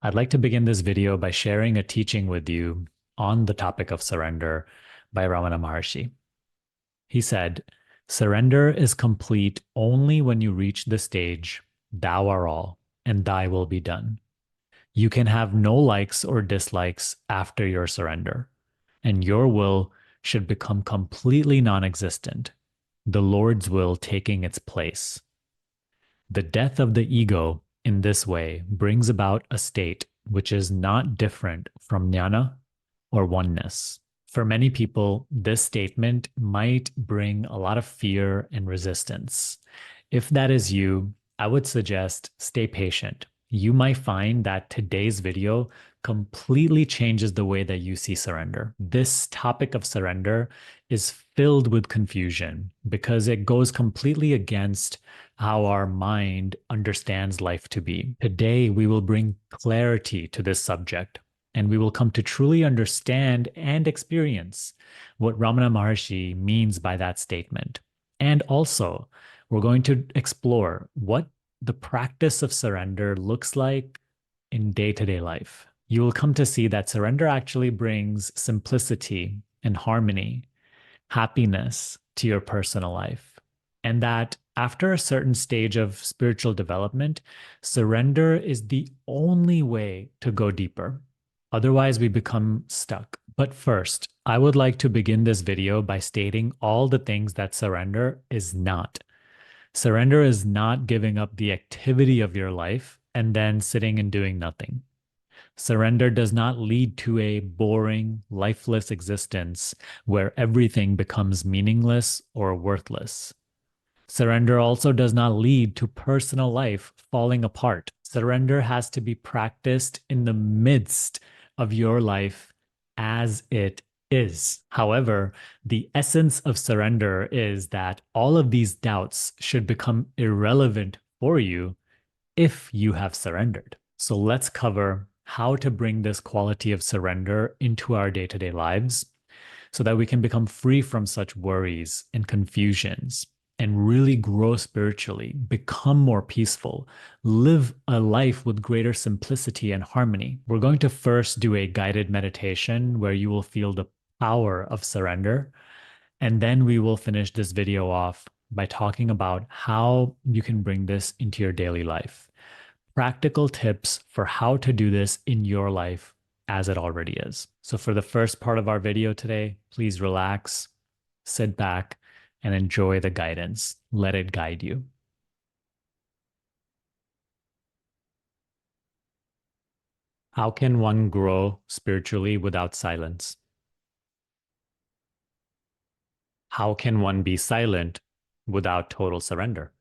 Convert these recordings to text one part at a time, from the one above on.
I'd like to begin this video by sharing a teaching with you on the topic of surrender by Ramana Maharshi. He said, "Surrender is complete only when you reach the stage, thou are all, and thy will be done. You can have no likes or dislikes after your surrender, and your will should become completely non existent, the Lord's will taking its place. The death of the ego in this way brings about a state which is not different from jnana or oneness. For many people, this statement might bring a lot of fear and resistance. If that is you, I would suggest stay patient. You might find that today's video completely changes the way that you see surrender. This topic of surrender is filled with confusion because it goes completely against how our mind understands life to be. Today, we will bring clarity to this subject, and we will come to truly understand and experience what Ramana Maharshi means by that statement. And also, we're going to explore what the practice of surrender looks like in day to day life. You will come to see that surrender actually brings simplicity and harmony, happiness to your personal life. And that after a certain stage of spiritual development, surrender is the only way to go deeper. Otherwise, we become stuck. But first, I would like to begin this video by stating all the things that surrender is not. Surrender is not giving up the activity of your life and then sitting and doing nothing. Surrender does not lead to a boring, lifeless existence where everything becomes meaningless or worthless. Surrender also does not lead to personal life falling apart. Surrender has to be practiced in the midst of your life as it is. However, the essence of surrender is that all of these doubts should become irrelevant for you if you have surrendered. So let's cover how to bring this quality of surrender into our day to day lives so that we can become free from such worries and confusions and really grow spiritually, become more peaceful, live a life with greater simplicity and harmony. We're going to first do a guided meditation where you will feel the power of surrender. And then we will finish this video off by talking about how you can bring this into your daily life. Practical tips for how to do this in your life as it already is. So for the first part of our video today, please relax, sit back, and enjoy the guidance. Let it guide you. How can one grow spiritually without silence? How can one be silent without total surrender?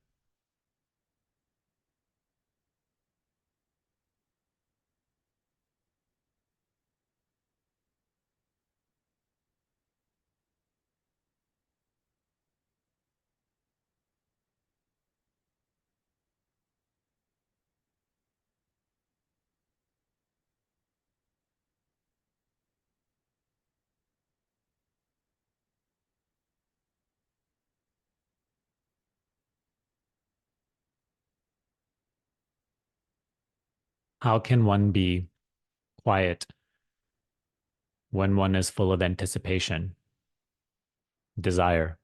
How can one be quiet when one is full of anticipation, desire?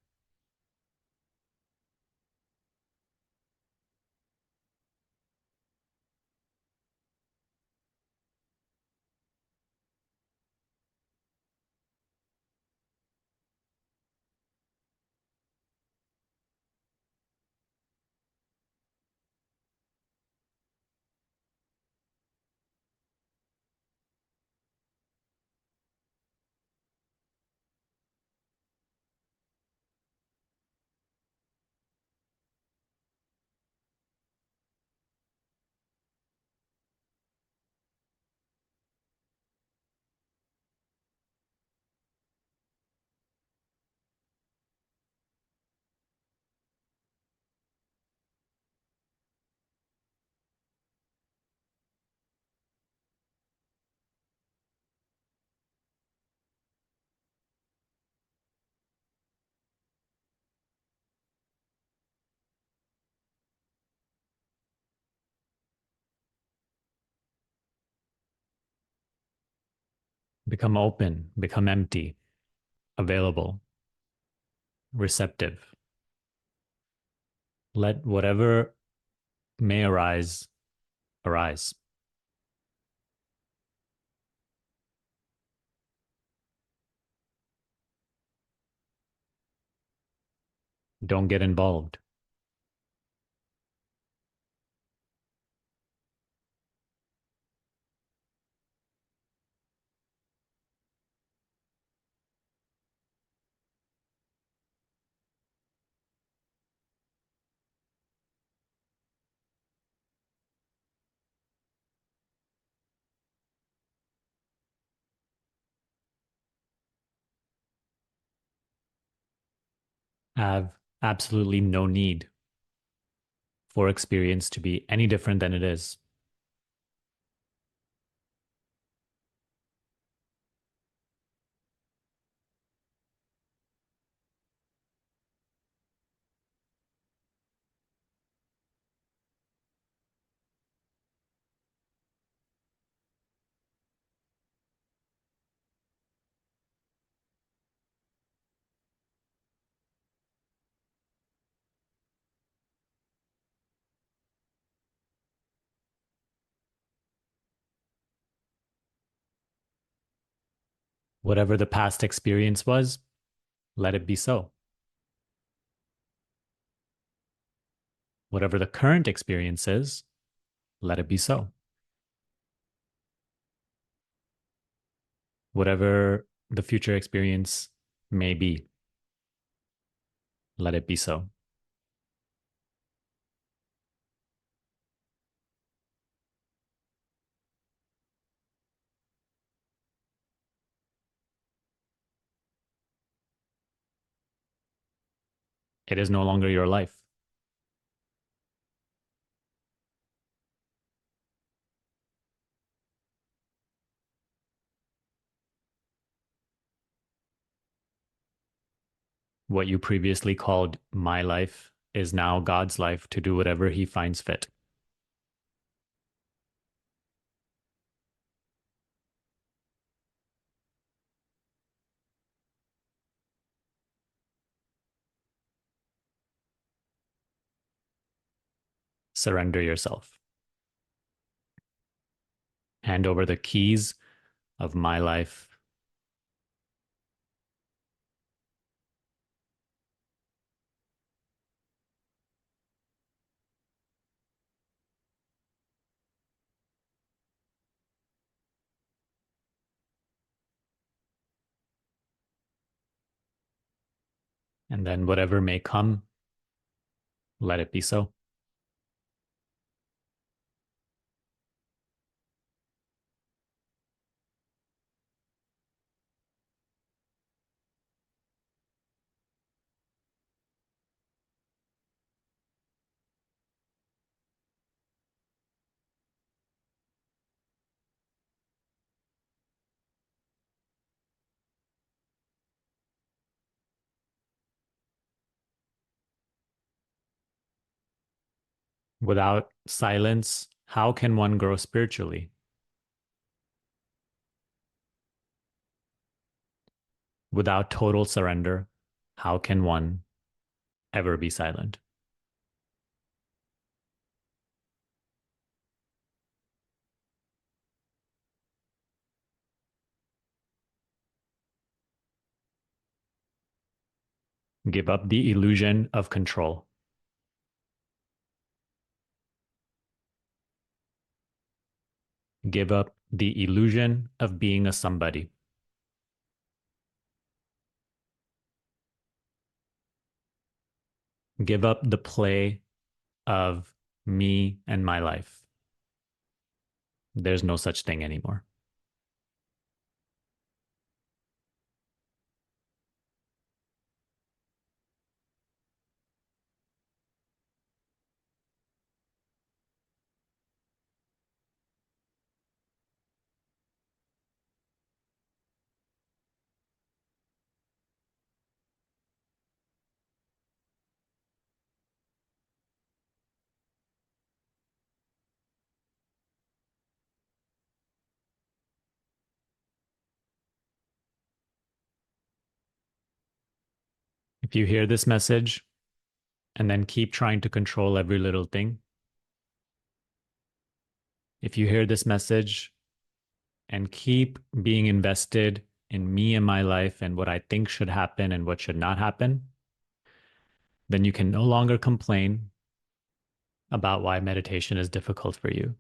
Become open, become empty, available, receptive. Let whatever may arise, arise. Don't get involved. Have absolutely no need for experience to be any different than it is. Whatever the past experience was, let it be so. Whatever the current experience is, let it be so. Whatever the future experience may be, let it be so. It is no longer your life. What you previously called my life is now God's life to do whatever he finds fit. Surrender yourself. Hand over the keys of my life. And then whatever may come, let it be so. Without silence, how can one grow spiritually? Without total surrender, how can one ever be silent? Give up the illusion of control. Give up the illusion of being a somebody. Give up the play of me and my life. There's no such thing anymore. If you hear this message and then keep trying to control every little thing, if you hear this message and keep being invested in me and my life and what I think should happen and what should not happen, then you can no longer complain about why meditation is difficult for you,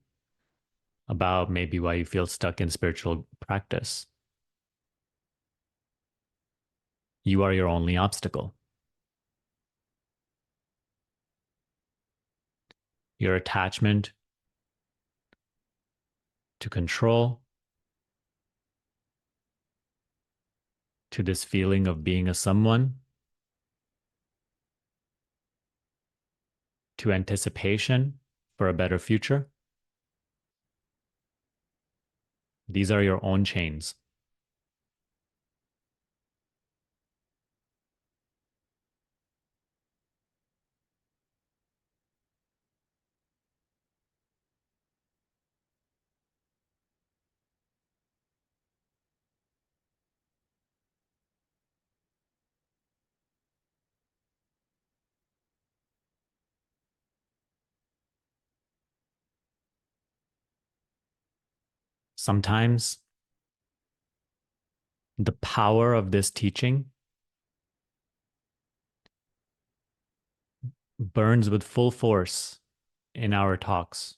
about maybe why you feel stuck in spiritual practice. You are your only obstacle. Your attachment to control, to this feeling of being a someone, to anticipation for a better future. These are your own chains. Sometimes the power of this teaching burns with full force in our talks.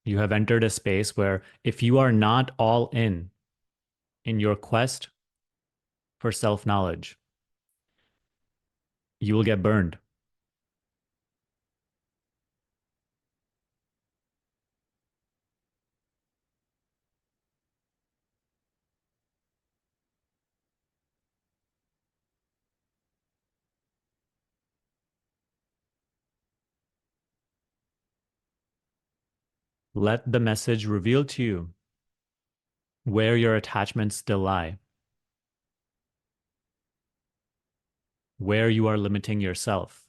You have entered a space where if you are not all in your quest for self-knowledge, you will get burned. Let the message reveal to you where your attachments still lie, where you are limiting yourself.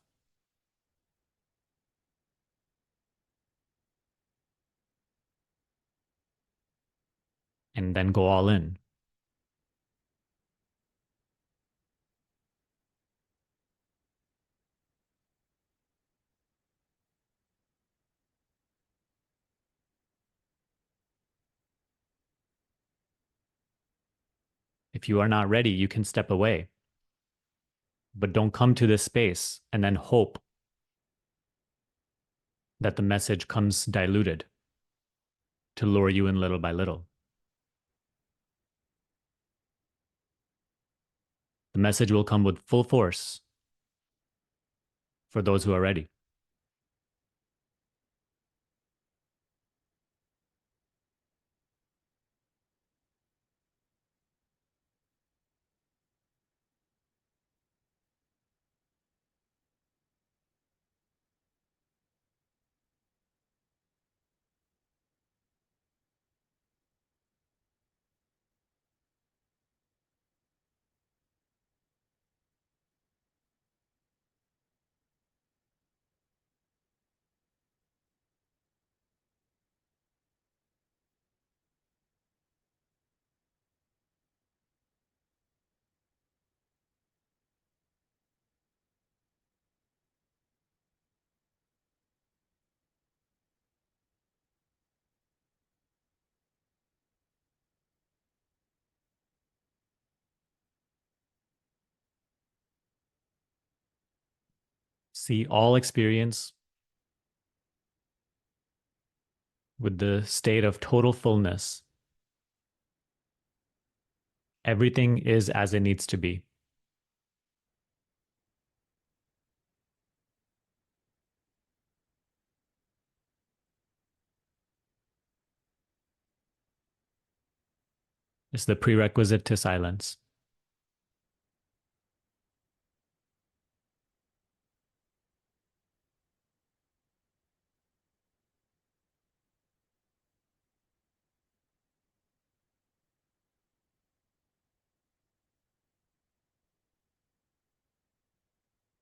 And then go all in. If you are not ready, you can step away. But don't come to this space and then hope that the message comes diluted to lure you in little by little. The message will come with full force for those who are ready. See all experience with the state of total fullness. Everything is as it needs to be. It's the prerequisite to silence.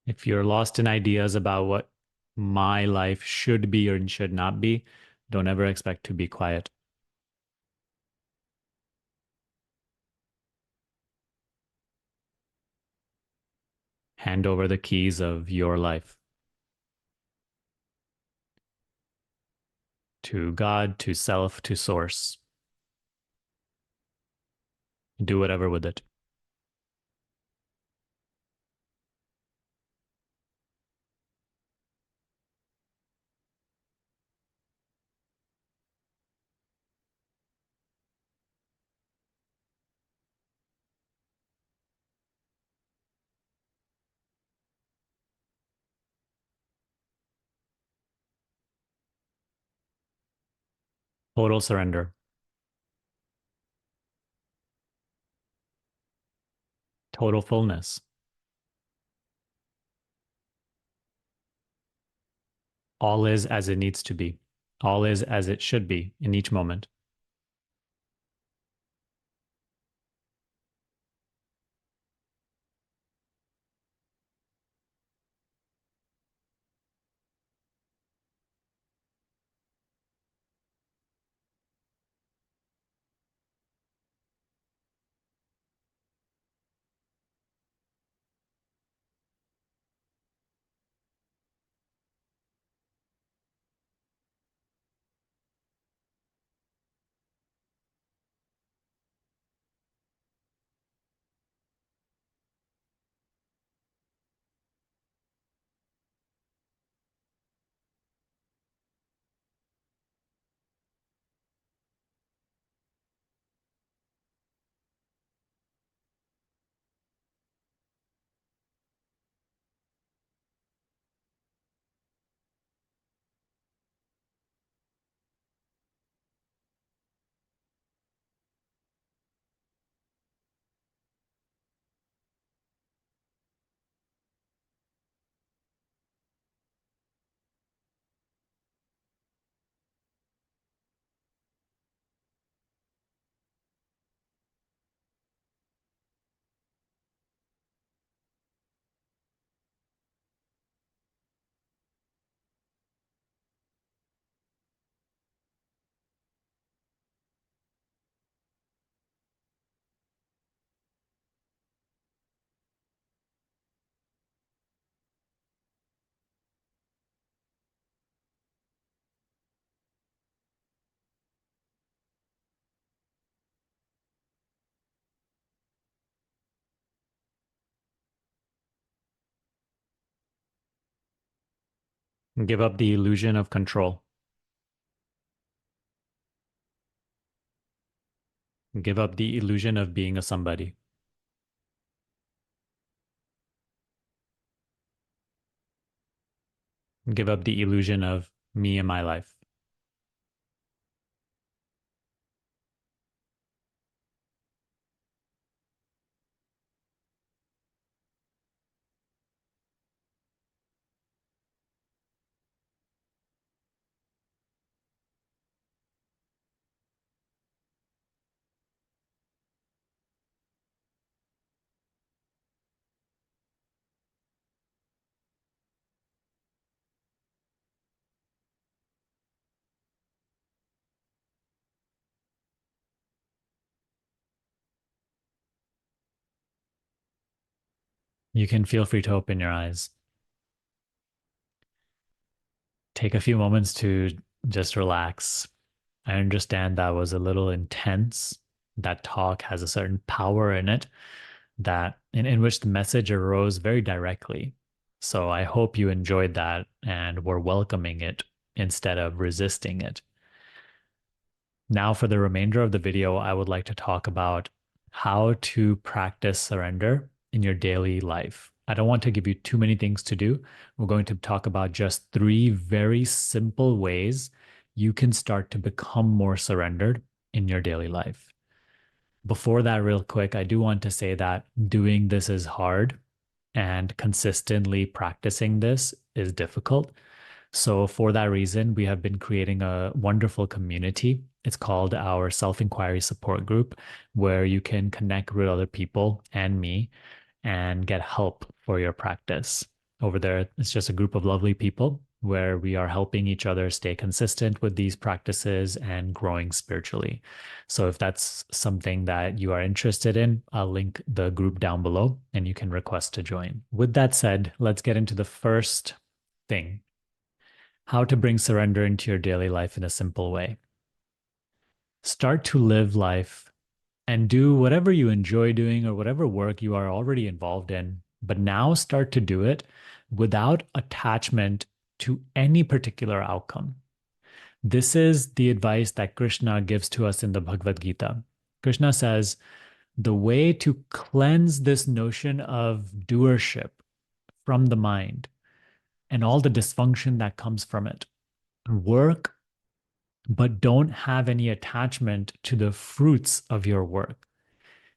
If you're lost in ideas about what my life should be or should not be, don't ever expect to be quiet. Hand over the keys of your life to God, to self, to source. Do whatever with it. Total surrender. Total fullness. All is as it needs to be. All is as it should be in each moment. Give up the illusion of control. Give up the illusion of being a somebody. Give up the illusion of me and my life. You can feel free to open your eyes. Take a few moments to just relax. I understand that was a little intense. That talk has a certain power in it that in which the message arose very directly. So I hope you enjoyed that and were welcoming it instead of resisting it. Now, for the remainder of the video, I would like to talk about how to practice surrender in your daily life. I don't want to give you too many things to do. We're going to talk about just three very simple ways you can start to become more surrendered in your daily life. Before that, real quick, I do want to say that doing this is hard and consistently practicing this is difficult. So, for that reason, we have been creating a wonderful community. It's called our Self Inquiry Support Group, where you can connect with other people and me and get help for your practice. Over there, it's just a group of lovely people where we are helping each other stay consistent with these practices and growing spiritually. So if that's something that you are interested in, I'll link the group down below and you can request to join. With that said, let's get into the first thing: how to bring surrender into your daily life in a simple way. Start to live life and do whatever you enjoy doing or whatever work you are already involved in, but now start to do it without attachment to any particular outcome. This is the advice that Krishna gives to us in the Bhagavad Gita. Krishna says, the way to cleanse this notion of doership from the mind and all the dysfunction that comes from it, work, but don't have any attachment to the fruits of your work.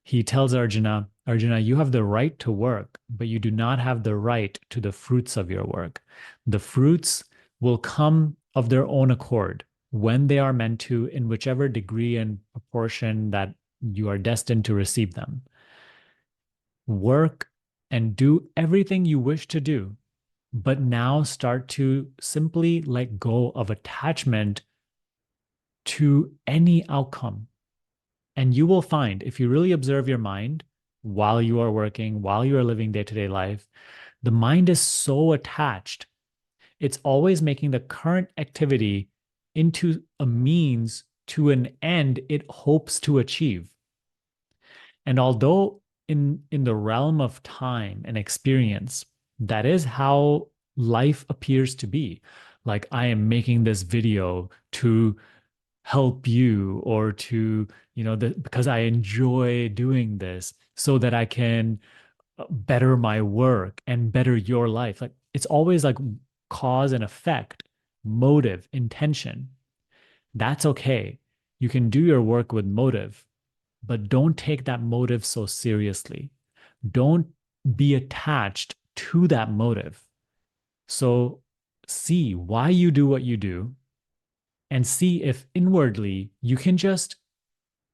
He tells Arjuna, Arjuna, you have the right to work, but you do not have the right to the fruits of your work. The fruits will come of their own accord when they are meant to, in whichever degree and proportion that you are destined to receive them. Work and do everything you wish to do, but now start to simply let go of attachment to any outcome. And you will find, if you really observe your mind while you are working, while you are living day-to-day life, the mind is so attached. It's always making the current activity into a means to an end it hopes to achieve. And although in the realm of time and experience, that is how life appears to be. Like, I am making this video to help you, or to, because I enjoy doing this so that I can better my work and better your life. Like, it's always like cause and effect, motive, intention. That's okay. You can do your work with motive, but don't take that motive so seriously. Don't be attached to that motive. So see why you do what you do, and see if inwardly you can just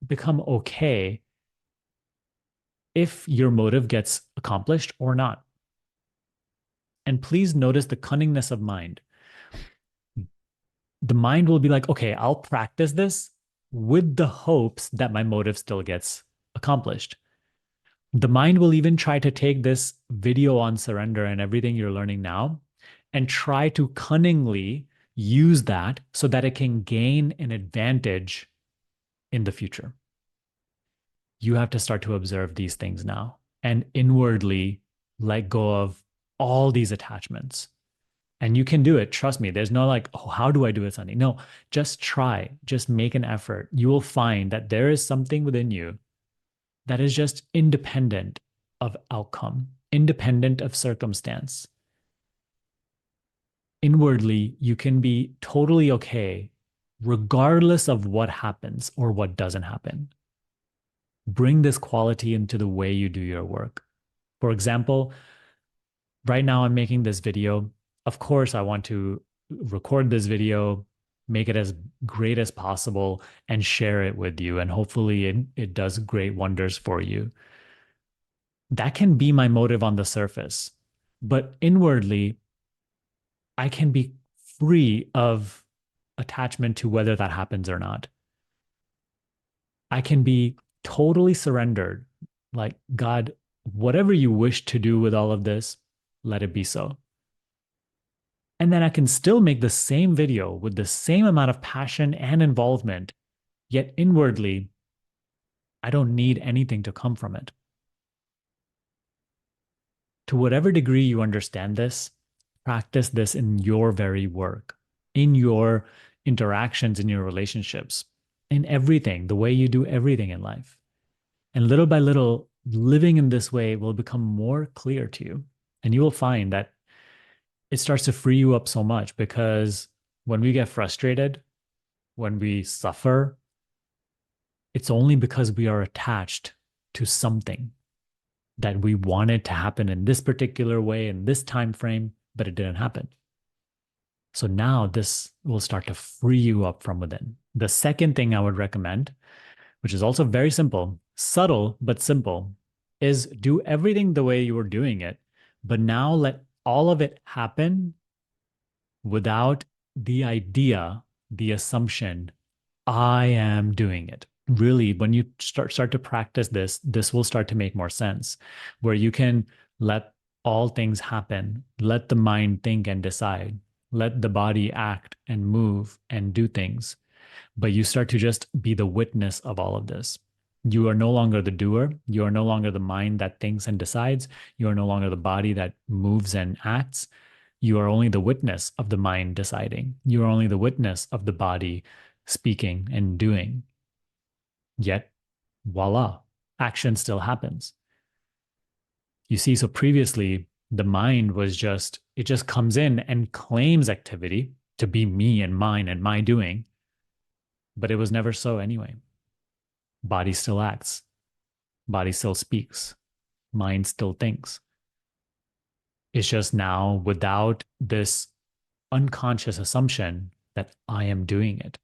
become okay if your motive gets accomplished or not. And please notice the cunningness of mind. The mind will be like, okay, I'll practice this with the hopes that my motive still gets accomplished. The mind will even try to take this video on surrender and everything you're learning now and try to cunningly use that so that it can gain an advantage in the future. You have to start to observe these things now and inwardly let go of all these attachments. And you can do it. Trust me. There's no like, oh, how do I do it, Sunny? No, just try. Just make an effort. You will find that there is something within you that is just independent of outcome, independent of circumstance. Inwardly, you can be totally okay, regardless of what happens or what doesn't happen. Bring this quality into the way you do your work. For example, right now I'm making this video. Of course, I want to record this video, make it as great as possible, and share it with you. And hopefully it does great wonders for you. That can be my motive on the surface. But inwardly, I can be free of attachment to whether that happens or not. I can be totally surrendered. Like, God, whatever you wish to do with all of this, let it be so. And then I can still make the same video with the same amount of passion and involvement, yet inwardly, I don't need anything to come from it. To whatever degree you understand this, practice this in your very work, in your interactions, in your relationships, in everything, the way you do everything in life. And little by little, living in this way will become more clear to you. And you will find that it starts to free you up so much, because when we get frustrated, when we suffer, it's only because we are attached to something that we wanted to happen in this particular way, in this time frame, but it didn't happen. So now this will start to free you up from within. The second thing I would recommend, which is also very simple, subtle but simple, is do everything the way you were doing it, but now let all of it happen without the idea, the assumption, I am doing it. Really, when you start to practice this, this will start to make more sense, where you can let all things happen, let the mind think and decide, let the body act and move and do things, but you start to just be the witness of all of this. You are no longer the doer. You are no longer the mind that thinks and decides. You are no longer the body that moves and acts. You are only the witness of the mind deciding. You are only the witness of the body speaking and doing. Yet, voila, action still happens. You see, so previously, the mind was just, it just comes in and claims activity to be me and mine and my doing, but it was never so anyway. Body still acts, body still speaks, mind still thinks. It's just now without this unconscious assumption that I am doing it.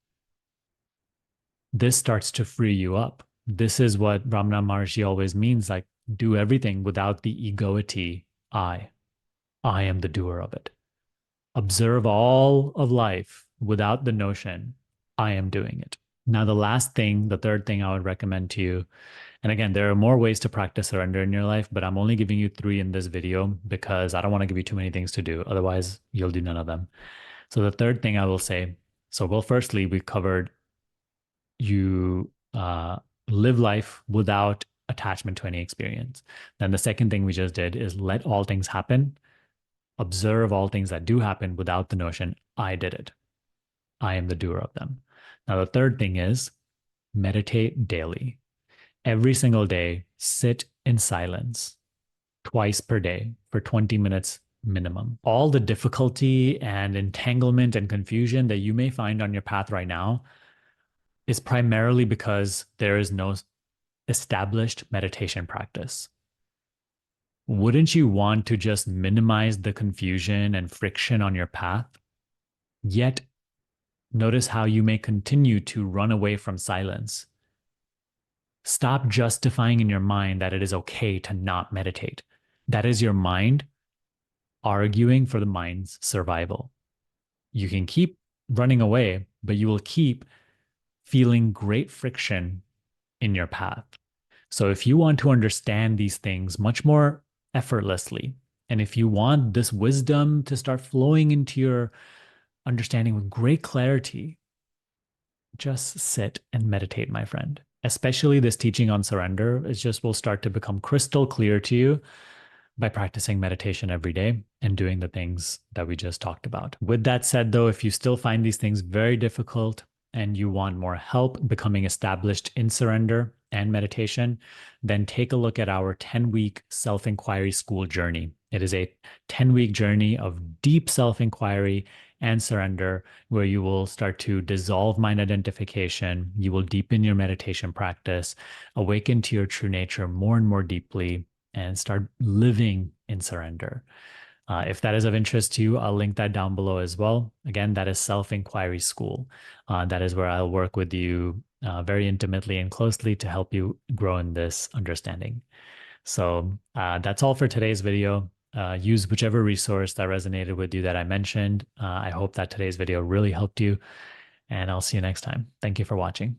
This starts to free you up. This is what Ramana Maharshi always means, like, do everything without the egoity I. I am the doer of it. Observe all of life without the notion I am doing it. Now, the last thing, the third thing I would recommend to you, and again, there are more ways to practice surrender in your life, but I'm only giving you 3 in this video because I don't want to give you too many things to do. Otherwise, you'll do none of them. So the third thing I will say, so well, firstly, we covered you live life without attachment to any experience. Then the second thing we just did is let all things happen. Observe all things that do happen without the notion, I did it. I am the doer of them. Now, the third thing is meditate daily. Every single day, sit in silence twice per day for 20 minutes minimum. All the difficulty and entanglement and confusion that you may find on your path right now is primarily because there is no established meditation practice. Wouldn't you want to just minimize the confusion and friction on your path? Yet, notice how you may continue to run away from silence. Stop justifying in your mind that it is okay to not meditate. That is your mind arguing for the mind's survival. You can keep running away, but you will keep feeling great friction in your path. So if you want to understand these things much more effortlessly, and if you want this wisdom to start flowing into your understanding with great clarity, just sit and meditate, my friend. Especially this teaching on surrender, it just will start to become crystal clear to you by practicing meditation every day and doing the things that we just talked about. With that said, though, if you still find these things very difficult and you want more help becoming established in surrender and meditation, then take a look at our 10-week self-inquiry school journey. It is a 10-week journey of deep self-inquiry and surrender, where you will start to dissolve mind identification. You will deepen your meditation practice, awaken to your true nature more and more deeply, and start living in surrender. If that is of interest to you, I'll link that down below as well. Again, that is Self-Inquiry School. That is where I'll work with you very intimately and closely to help you grow in this understanding. So that's all for today's video. Use whichever resource that resonated with you that I mentioned. I hope that today's video really helped you, and I'll see you next time. Thank you for watching.